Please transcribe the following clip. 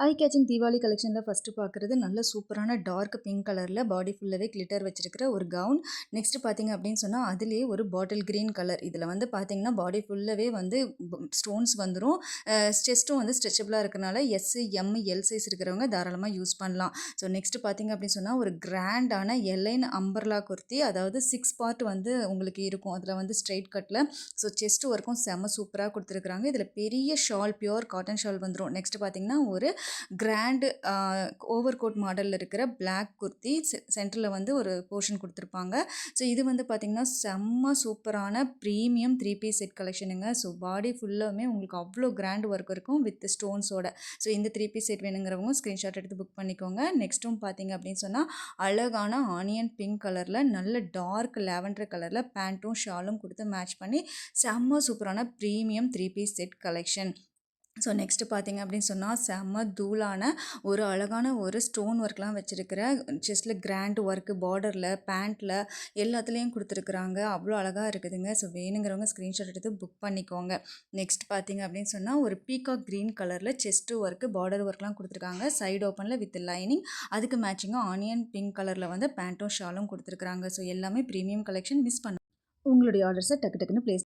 ஐ caching Deepavali கலெக்ஷனில் first பார்க்குறது நல்ல சூப்பரான டார்க் பிங்க் கலரில் பாடி ஃபுல்லாகவே கிளிட்டர் வச்சிருக்கிற ஒரு கவுன். நெக்ஸ்ட் பார்த்தீங்க அப்படின்னு சொன்னால் அதுலேயே ஒரு பாட்டில் க்ரீன் கலர். இதில் வந்து பார்த்தீங்கன்னா பாடி ஃபுல்லாகவே வந்து ஸ்டோன்ஸ் வந்துடும். செஸ்ட்டும் வந்து ஸ்ட்ரெச்சபிளாக இருக்கனால எம் எல் சைஸ் இருக்கிறவங்க தாராளமாக யூஸ் பண்ணலாம். ஸோ நெக்ஸ்ட் பார்த்தீங்க அப்படின்னு சொன்னால் ஒரு கிராண்டான எலைன் அம்பர்லா குர்த்தி, அதாவது 6 பார்ட் வந்து உங்களுக்கு இருக்கும். அதில் வந்து ஸ்ட்ரெயிட் கட்டில். ஸோ செஸ்ட் ஒர்க்கும் செம்ம சூப்பராக கொடுத்துருக்குறாங்க. இதில் பெரிய ஷால், பியூர் காட்டன் ஷால் வந்துடும். நெக்ஸ்ட் பார்த்தீங்கன்னா ஒரு கிராண்ட் ஓவர் கோட் மாடலில் இருக்கிற பிளாக் குர்த்தி, சென்டரில் வந்து ஒரு போர்ஷன் கொடுத்துருப்பாங்க. ஸோ இது வந்து பார்த்திங்கன்னா செம்ம சூப்பரான ப்ரீமியம் 3 பீஸ் செட் கலெக்ஷனுங்க. ஸோ பாடி ஃபுல்லாமே உங்களுக்கு அவ்வளோ கிராண்ட் ஒர்க் இருக்கும் வித் ஸ்டோன்ஸோட. ஸோ இந்த 3 பீஸ் செட் வேணுங்கிறவங்க ஸ்க்ரீன்ஷாட் எடுத்து புக் பண்ணிக்கோங்க. நெக்ஸ்ட்டும் பார்த்தீங்க அப்படின்னு சொன்னால் அழகான ஆனியன் பிங்க் கலரில் நல்ல டார்க் லாவெண்டர் கலரில் பேண்ட்டும் ஷாலும் கொடுத்து மேட்ச் பண்ணி செம்ம சூப்பரான premium 3 piece set collection. So next பார்த்தீங்க அப்படின்னு சொன்னால் செம்ம தூளான ஒரு அழகான ஒரு ஸ்டோன் ஒர்க்லாம் வச்சுருக்கிற செஸ்ட்டில் கிராண்ட் ஒர்க்கு பார்டரில் பேண்ட்டில் எல்லாத்துலேயும் கொடுத்துருக்குறாங்க. அவ்வளோ அழகாக இருக்குதுங்க. ஸோ வேணுங்கிறவங்க ஸ்க்ரீன்ஷாட் எடுத்து புக் பண்ணிக்கோங்க. நெக்ஸ்ட் பார்த்தீங்க அப்படின்னு சொன்னால் ஒரு பீகாக் க்ரீன் கலரில் செஸ்ட்டு ஒர்க்கு பார்டர் ஒர்க்லாம் கொடுத்துருக்காங்க. சைடு ஓப்பனில் வித் லைனிங், அதுக்கு மேட்சிங்காக ஆனியன் பிங்க் கலரில் வந்து பேண்ட்டும் ஷாலும் கொடுத்துருக்குறாங்க. ஸோ எல்லாமே ப்ரீமியம் கலெக்ஷன். மிஸ் பண்ண உங்களுடைய ஆர்டர்ஸை டக்கு டக்குன்னு ப்ளேஸ்